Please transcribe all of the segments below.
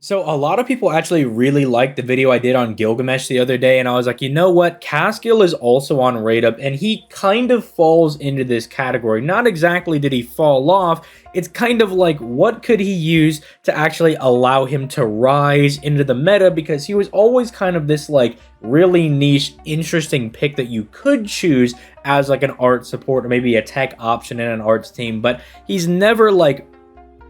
So a lot of people actually really liked the video I did on Gilgamesh the other day, and I was like, you know what? Caskill is also on Rate Up, and he kind of falls into this category. Not exactly did he fall off, it's kind of like what could he use to actually allow him to rise into the meta, because he was always kind of this like really niche, interesting pick that you could choose as like an art support or maybe a tech option in an arts team, but he's never like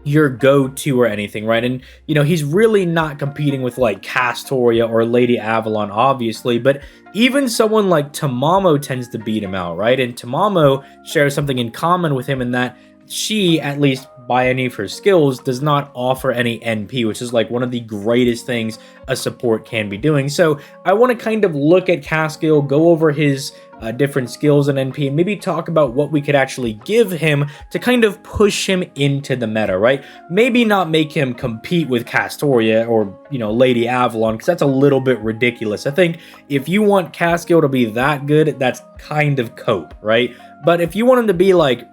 your go-to or anything, right? And he's really not competing with like Castoria or Lady Avalon, obviously, but even someone like Tamamo tends to beat him out, right? And Tamamo shares something in common with him in that she, at least by any of her skills, does not offer any NP, which is like one of the greatest things a support can be doing. So I want to kind of look at Caskill, go over his different skills and NP, and maybe talk about what we could actually give him to kind of push him into the meta, right? Maybe not make him compete with Castoria or, Lady Avalon, because that's a little bit ridiculous. I think if you want Caskill to be that good, that's kind of cope, right? But if you want him to be like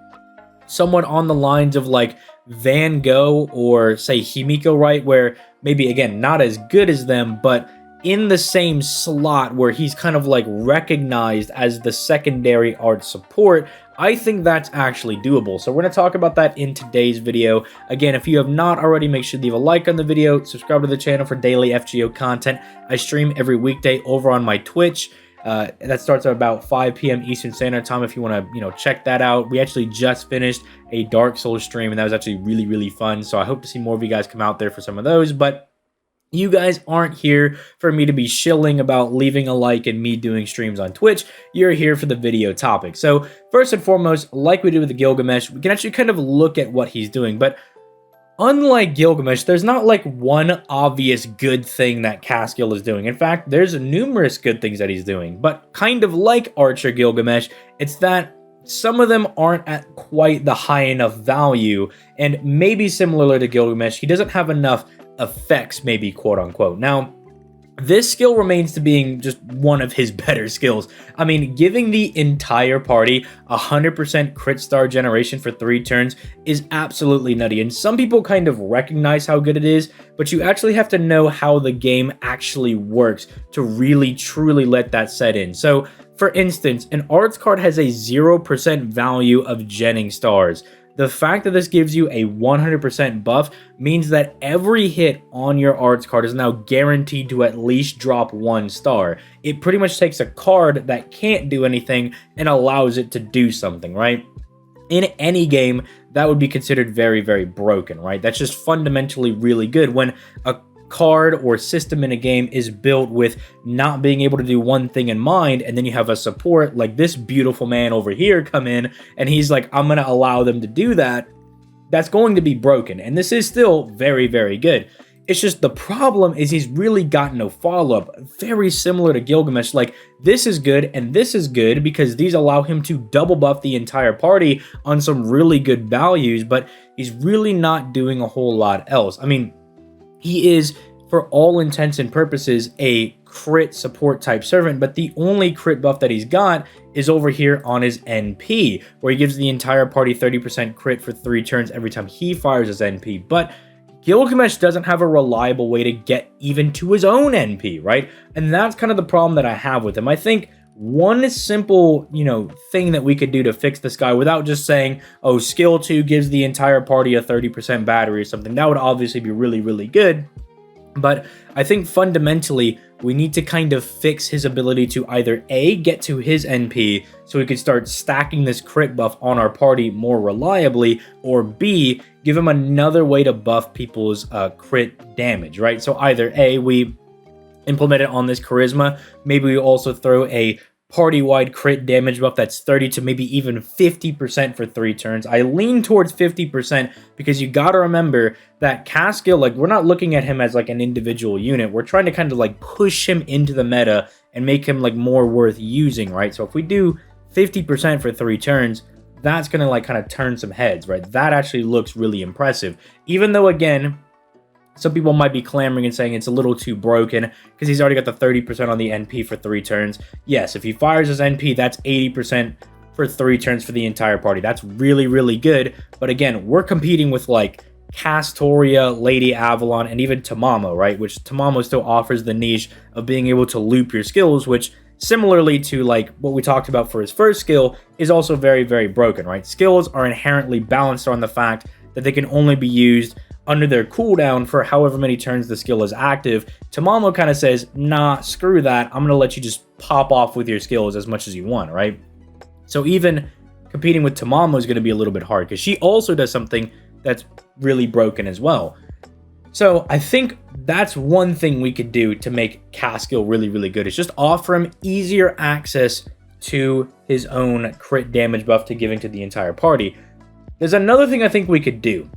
somewhat on the lines of like Van Gogh or say Himiko, right, where maybe again not as good as them, but in the same slot where he's kind of like recognized as the secondary art support, I think that's actually doable. So we're going to talk about that in today's video. Again, if you have not already, make sure to leave a like on the video, subscribe to the channel for daily FGO content. I stream every weekday over on my Twitch. That starts at about 5 p.m. Eastern Standard Time if you want to, check that out. We actually just finished a Dark Souls stream, and that was actually really, really fun. So I hope to see more of you guys come out there for some of those. But you guys aren't here for me to be shilling about leaving a like and me doing streams on Twitch. You're here for the video topic. So first and foremost, like we did with the Gilgamesh, we can actually kind of look at what he's doing. But unlike Gilgamesh, there's not like one obvious good thing that Caskill is doing. In fact, there's numerous good things that he's doing. But kind of like Archer Gilgamesh, it's that some of them aren't at quite the high enough value. And maybe similar to Gilgamesh, he doesn't have enough effects, maybe, quote unquote. Now, this skill remains to being just one of his better skills. I mean, giving the entire party 100% crit star generation for 3 turns is absolutely nutty. And some people kind of recognize how good it is, but you actually have to know how the game actually works to really, truly let that set in. So, for instance, an arts card has a 0% value of genning stars. The fact that this gives you a 100% buff means that every hit on your arts card is now guaranteed to at least drop 1 star. It pretty much takes a card that can't do anything and allows it to do something, right? In any game, that would be considered very, very broken, right? That's just fundamentally really good when a card or system in a game is built with not being able to do one thing in mind, and then you have a support like this beautiful man over here come in and he's like, I'm gonna allow them to do that. That's going to be broken, and this is still very, very good. It's just the problem is he's really got no follow-up. Very similar to Gilgamesh, like this is good and this is good because these allow him to double buff the entire party on some really good values, but he's really not doing a whole lot else. I mean, he is, for all intents and purposes, a crit support type servant, but the only crit buff that he's got is over here on his NP, where he gives the entire party 30% crit for 3 turns every time he fires his NP. But Gilgamesh doesn't have a reliable way to get even to his own NP, right? And that's kind of the problem that I have with him. I think one simple, thing that we could do to fix this guy without just saying, oh, skill 2 gives the entire party a 30% battery or something, that would obviously be really, really good. But I think fundamentally, we need to kind of fix his ability to either A, get to his NP so we could start stacking this crit buff on our party more reliably, or B, give him another way to buff people's crit damage, right? So either A, we implement it on this charisma, maybe we also throw a party-wide crit damage buff that's 30 to maybe even 50% for 3 turns. I lean towards 50% because you gotta remember that Caskill, like, we're not looking at him as like an individual unit. We're trying to kind of like push him into the meta and make him like more worth using, right? So if we do 50% for 3 turns, that's gonna like kind of turn some heads, right? That actually looks really impressive. Even though, again, some people might be clamoring and saying it's a little too broken because he's already got the 30% on the NP for 3 turns. Yes, if he fires his NP, that's 80% for 3 turns for the entire party. That's really, really good. But again, we're competing with like Castoria, Lady Avalon, and even Tamamo, right? Which Tamamo still offers the niche of being able to loop your skills, which similarly to like what we talked about for his first skill is also very, very broken, right? Skills are inherently balanced on the fact that they can only be used under their cooldown for however many turns the skill is active. Tamamo kind of says, nah, screw that. I'm going to let you just pop off with your skills as much as you want, right? So even competing with Tamamo is going to be a little bit hard because she also does something that's really broken as well. So I think that's one thing we could do to make Caskill really, really good. Is just offer him easier access to his own crit damage buff to giving to the entire party. There's another thing I think we could do,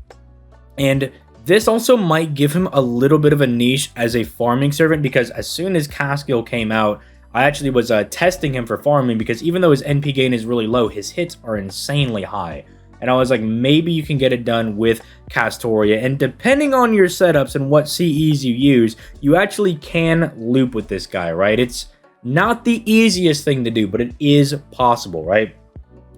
and this also might give him a little bit of a niche as a farming servant, because as soon as Caskill came out, I actually was testing him for farming, because even though his NP gain is really low, his hits are insanely high. And I was like, maybe you can get it done with Castoria. And depending on your setups and what CEs you use, you actually can loop with this guy, right? It's not the easiest thing to do, but it is possible, right?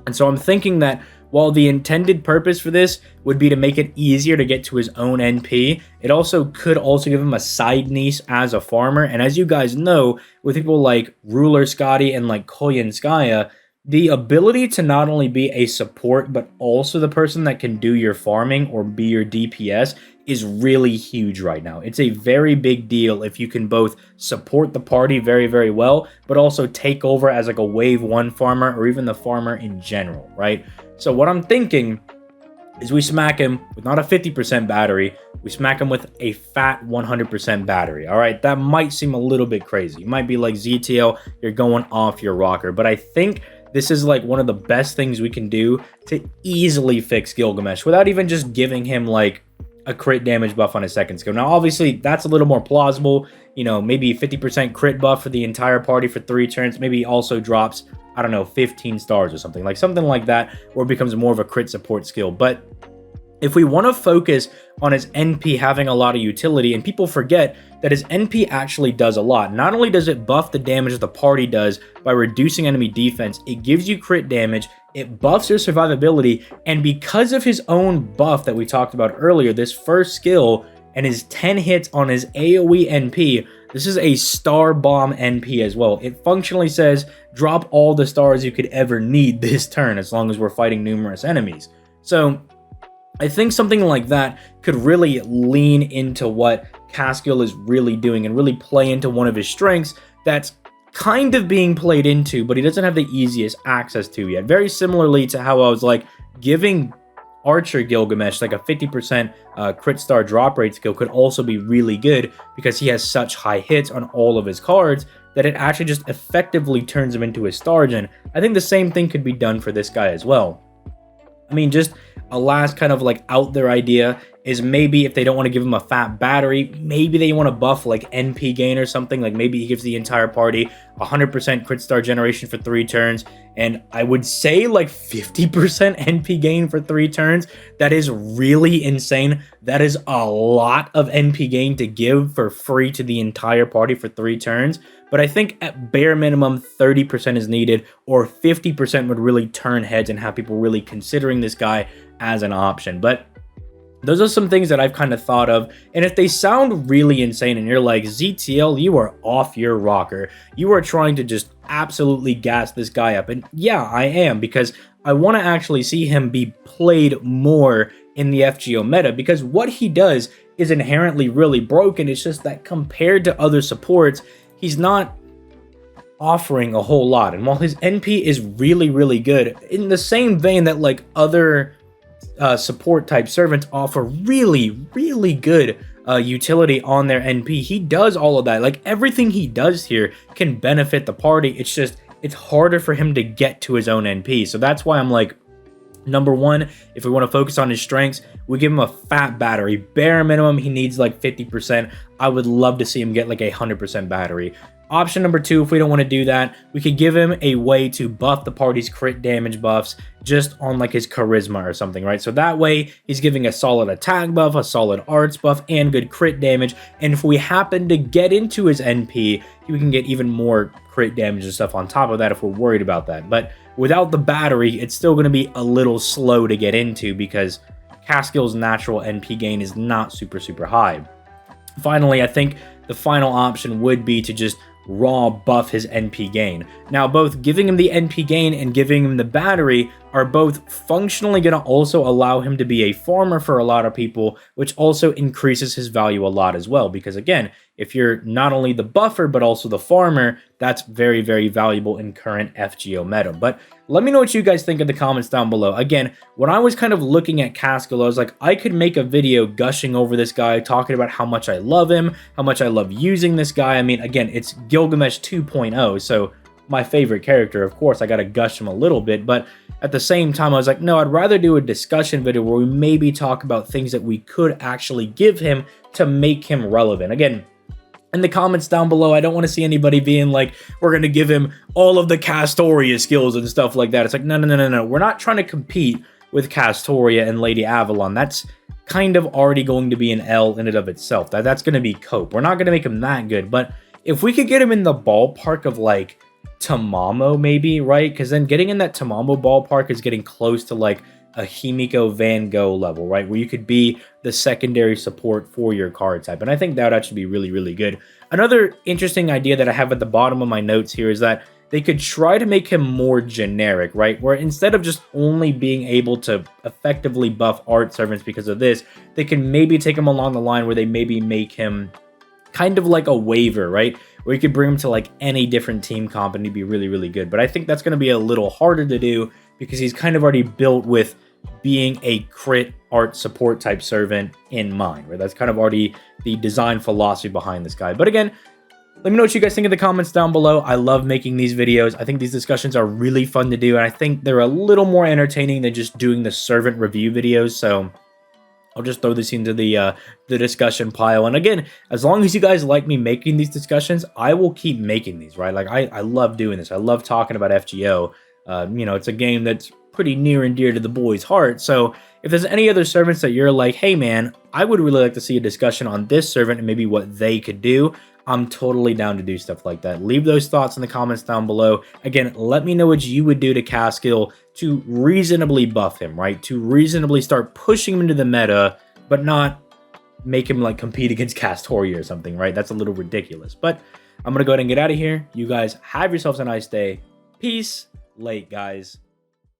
And so I'm thinking that while the intended purpose for this would be to make it easier to get to his own NP, it also could also give him a side niche as a farmer. And as you guys know, with people like Ruler Scotty and like Koyanskaya, the ability to not only be a support, but also the person that can do your farming or be your DPS is really huge right now. It's a very big deal if you can both support the party very, very well, but also take over as like a wave 1 farmer or even the farmer in general, right? So what I'm thinking is we smack him with not a 50% battery, we smack him with a fat 100% battery, all right? That might seem a little bit crazy. You might be like, ZTL, you're going off your rocker, but I think this is like one of the best things we can do to easily fix Gilgamesh without even just giving him like a crit damage buff on his second skill. Now, obviously, that's a little more plausible. You know, maybe 50% crit buff for the entire party for 3 turns. Maybe also drops, I don't know, 15 stars or something like that, or it becomes more of a crit support skill. But if we want to focus on his NP having a lot of utility, and people forget that his NP actually does a lot. Not only does it buff the damage that the party does by reducing enemy defense, it gives you crit damage, it buffs your survivability, and because of his own buff that we talked about earlier, this first skill and his 10 hits on his AoE NP, this is a star bomb NP as well. It functionally says, drop all the stars you could ever need this turn as long as we're fighting numerous enemies. So I think something like that could really lean into what Caskill is really doing and really play into one of his strengths that's kind of being played into, but he doesn't have the easiest access to yet. Very similarly to how I was like giving Archer Gilgamesh like a 50% crit star drop rate skill could also be really good because he has such high hits on all of his cards that it actually just effectively turns him into a star gen. I think the same thing could be done for this guy as well. I mean, just a last kind of like out there idea is maybe if they don't want to give him a fat battery, maybe they want to buff like NP gain or something. Like maybe he gives the entire party 100% crit star generation for 3 turns. And I would say like 50% NP gain for 3 turns. That is really insane. That is a lot of NP gain to give for free to the entire party for 3 turns. But I think at bare minimum, 30% is needed, or 50% would really turn heads and have people really considering this guy as an option. But those are some things that I've kind of thought of. And if they sound really insane and you're like, ZTL, you are off your rocker. You are trying to just absolutely gas this guy up. And yeah, I am, because I want to actually see him be played more in the FGO meta, because what he does is inherently really broken. It's just that compared to other supports, he's not offering a whole lot. And while his NP is really, really good, in the same vein that like other support type servants offer really, really good utility on their NP, he does all of that. Like everything he does here can benefit the party. It's just, it's harder for him to get to his own NP. So that's why I'm like, number one, if we want to focus on his strengths, we give him a fat battery. Bare minimum, he needs like 50%. I would love to see him get like a 100% battery. Option number 2, if we don't want to do that, we could give him a way to buff the party's crit damage buffs just on like his charisma or something, right? So that way he's giving a solid attack buff, a solid arts buff, and good crit damage. And if we happen to get into his NP, we can get even more crit damage and stuff on top of that if we're worried about that. But without the battery, it's still going to be a little slow to get into because Caskill's natural NP gain is not super high. Finally, I think the final option would be to just raw buff his NP gain. Now, both giving him the NP gain and giving him the battery are both functionally going to also allow him to be a farmer for a lot of people, which also increases his value a lot as well. Because again, if you're not only the buffer, but also the farmer, that's very valuable in current FGO meta. But let me know what you guys think in the comments down below. Again, when I was kind of looking at Caskill, I was like, I could make a video gushing over this guy, talking about how much I love him, how much I love using this guy. I mean, again, it's Gilgamesh 2.0, so my favorite character. Of course, I gotta gush him a little bit, but at the same time, I was like, no, I'd rather do a discussion video where we maybe talk about things that we could actually give him to make him relevant. Again, in the comments down below, I don't want to see anybody being like, we're going to give him all of the Castoria skills and stuff like that. It's like, no. We're not trying to compete with Castoria and Lady Avalon. That's kind of already going to be an L in and of itself. That's going to be cope. We're not going to make him that good. But if we could get him in the ballpark of like Tamamo maybe, right? Because then getting in that Tamamo ballpark is getting close to like a Himiko Van Gogh level, right? Where you could be the secondary support for your card type. And I think that would actually be really good. Another interesting idea that I have at the bottom of my notes here is that they could try to make him more generic, right? Where instead of just only being able to effectively buff art servants because of this, they can maybe take him along the line where they maybe make him kind of like a waiver, right? Where you could bring him to like any different team comp and he'd be really good. But I think that's going to be a little harder to do because he's kind of already built with being a crit art support type servant in mind, right? That's kind of already the design philosophy behind this guy. But again, let me know what you guys think in the comments down below. I love making these videos. I think these discussions are really fun to do, and I think they're a little more entertaining than just doing the servant review videos. So I'll just throw this into the discussion pile. And again, as long as you guys like me making these discussions, I will keep making these, right? Like I love doing this. I love talking about FGO. You know, it's a game that's pretty near and dear to the boys' heart. So if there's any other servants that you're like, hey man, I would really like to see a discussion on this servant and maybe what they could do, I'm totally down to do stuff like that. Leave those thoughts in the comments down below. Again, let me know what you would do to Caskill to reasonably buff him, right? To reasonably start pushing him into the meta, but not make him like compete against Castoria or something, right? That's a little ridiculous. But I'm going to go ahead and get out of here. You guys have yourselves a nice day. Peace. Late, guys.